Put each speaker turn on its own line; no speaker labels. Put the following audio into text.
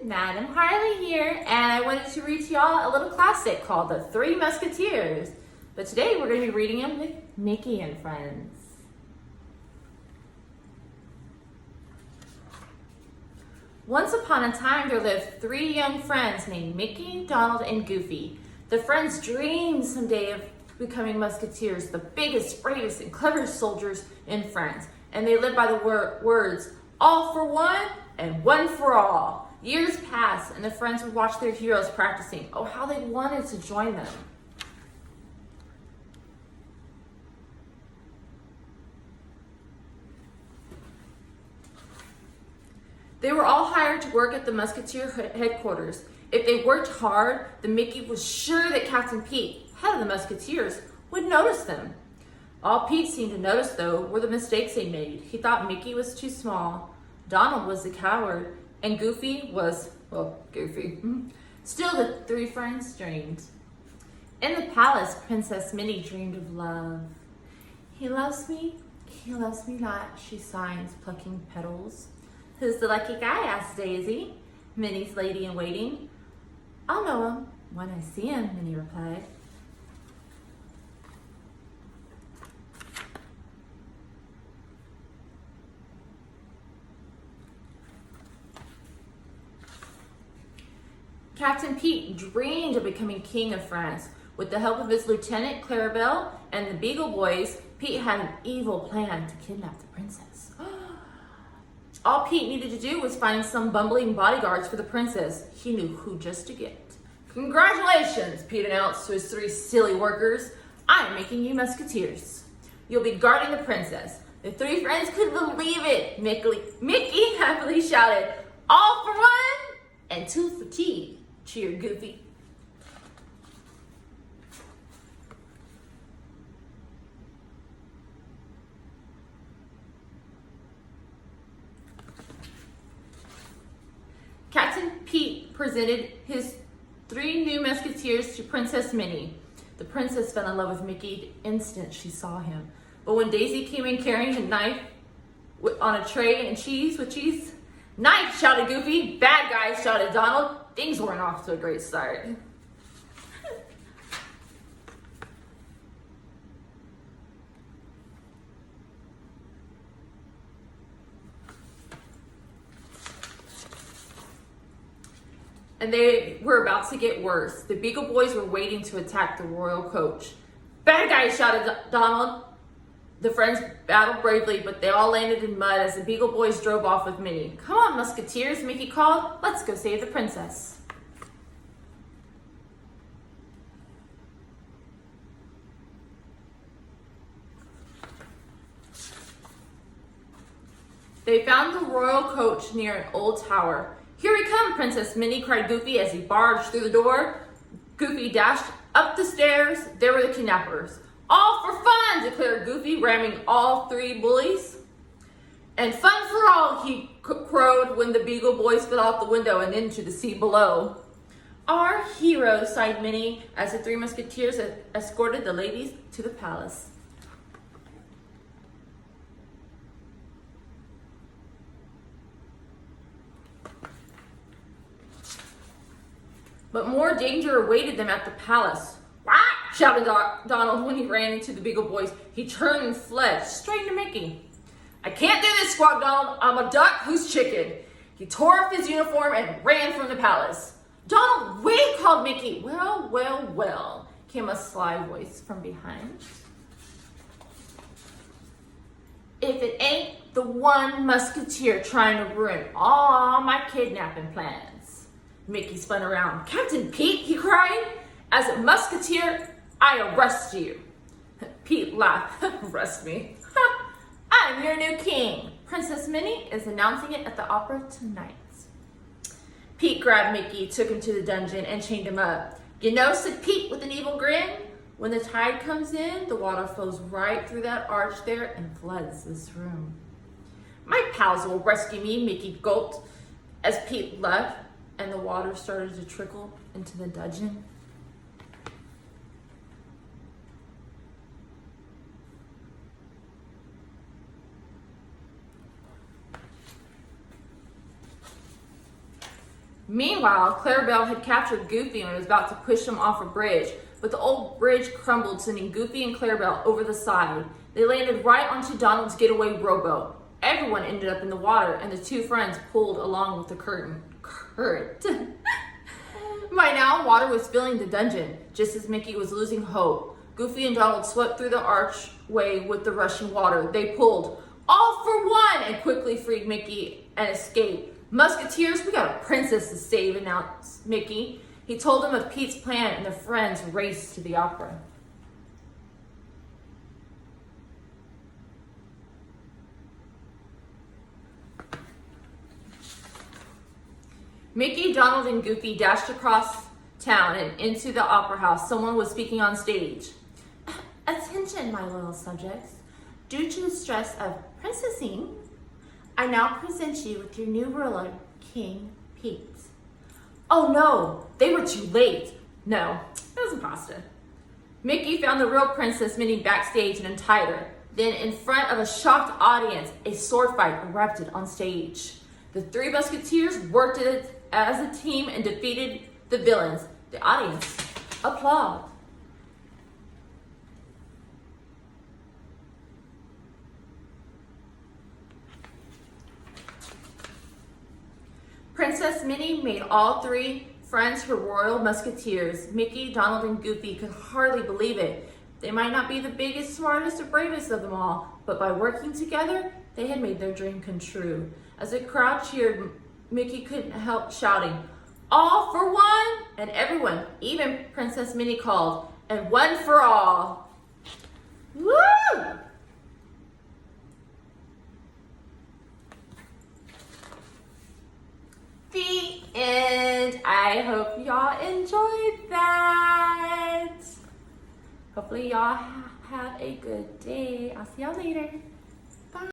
Madam Harley here, and I wanted to read to y'all a little classic called The Three Musketeers. But today we're going to be reading them with Mickey and Friends. Once upon a time there lived three young friends named Mickey, Donald, and Goofy. The friends dreamed someday of becoming musketeers, the biggest, bravest, and cleverest soldiers in France. And they lived by the words, all for one and one for all. Years passed, and the friends would watch their heroes practicing. Oh, how they wanted to join them. They were all hired to work at the Musketeer headquarters. If they worked hard, the Mickey was sure that Captain Pete, head of the Musketeers, would notice them. All Pete seemed to notice, though, were the mistakes they made. He thought Mickey was too small, Donald was the coward, and Goofy was, well, Goofy. Still, the three friends dreamed. In the palace, Princess Minnie dreamed of love. He loves me not, she sighs, plucking petals. Who's the lucky guy, asked Daisy, Minnie's lady-in-waiting. I'll know him when I see him, Minnie replied. Captain Pete dreamed of becoming king of France. With the help of his lieutenant, Clarabelle, and the Beagle Boys, Pete had an evil plan to kidnap the princess. All Pete needed to do was find some bumbling bodyguards for the princess. He knew who just to get. Congratulations, Pete announced to his three silly workers. I'm making you musketeers. You'll be guarding the princess. The three friends couldn't believe it. Mickey happily shouted, all for one and two for tea, cheered Goofy. Captain Pete presented his three new musketeers to Princess Minnie. The princess fell in love with Mickey the instant she saw him. But when Daisy came in carrying a knife on a tray and cheese with cheese, knife, shouted Goofy. Bad guys, shouted Donald. Things weren't off to a great start. And they were about to get worse. The Beagle Boys were waiting to attack the royal coach. Bad guys, shouted Donald. The friends battled bravely, but they all landed in mud as the Beagle Boys drove off with Minnie. Come on, musketeers, Mickey called. Let's go save the princess. They found the royal coach near an old tower. Here we come, Princess Minnie, cried Goofy as he barged through the door. Goofy dashed up the stairs. There were the kidnappers. All for fun, declared Goofy, ramming all three bullies. And fun for all, he crowed when the Beagle Boys fell out the window and into the sea below. Our heroes, sighed Minnie, as the three musketeers escorted the ladies to the palace. But more danger awaited them at the palace. What? Shouted Donald when he ran into the Beagle Boys. He turned and fled, straight into Mickey. I can't do this, squawked Donald. I'm a duck who's chicken. He tore off his uniform and ran from the palace. Donald, wait, called Mickey. Well, came a sly voice from behind. If it ain't the one musketeer trying to ruin all my kidnapping plans. Mickey spun around. Captain Pete, he cried. As a musketeer, I arrest you. Pete laughed. Arrest me? Ha! I'm your new king. Princess Minnie is announcing it at the opera tonight. Pete grabbed Mickey, took him to the dungeon, and chained him up. You know, said Pete with an evil grin, when the tide comes in, the water flows right through that arch there and floods this room. My pals will rescue me, Mickey gulped as Pete left, and the water started to trickle into the dungeon. Meanwhile, Clarabelle had captured Goofy and was about to push him off a bridge, but the old bridge crumbled, sending Goofy and Clarabelle over the side. They landed right onto Donald's getaway rowboat. Everyone ended up in the water, and the two friends pulled along with the current. By now, water was filling the dungeon, just as Mickey was losing hope. Goofy and Donald swept through the archway with the rushing water. They pulled, all for one, and quickly freed Mickey and escaped. Musketeers, we got a princess to save, announced Mickey. He told them of Pete's plan, and the friends raced to the opera. Mickey, Donald, and Goofy dashed across town and into the opera house. Someone was speaking on stage. Attention, my loyal subjects. Due to the stress of princessing, I now present you with your new ruler, King Pete. Oh no, they were too late. No, it was imposter. Mickey found the real Princess Minnie backstage and untied her. Then, in front of a shocked audience, a sword fight erupted on stage. The Three Musketeers worked as a team and defeated the villains. The audience applauded. Princess Minnie made all three friends her royal musketeers. Mickey, Donald, and Goofy could hardly believe it. They might not be the biggest, smartest, or bravest of them all, but by working together, they had made their dream come true. As the crowd cheered, Mickey couldn't help shouting, "All for one!" And everyone, even Princess Minnie, called, "And one for all!" Woo! The end. I hope y'all enjoyed that. Hopefully y'all have a good day. I'll see y'all later.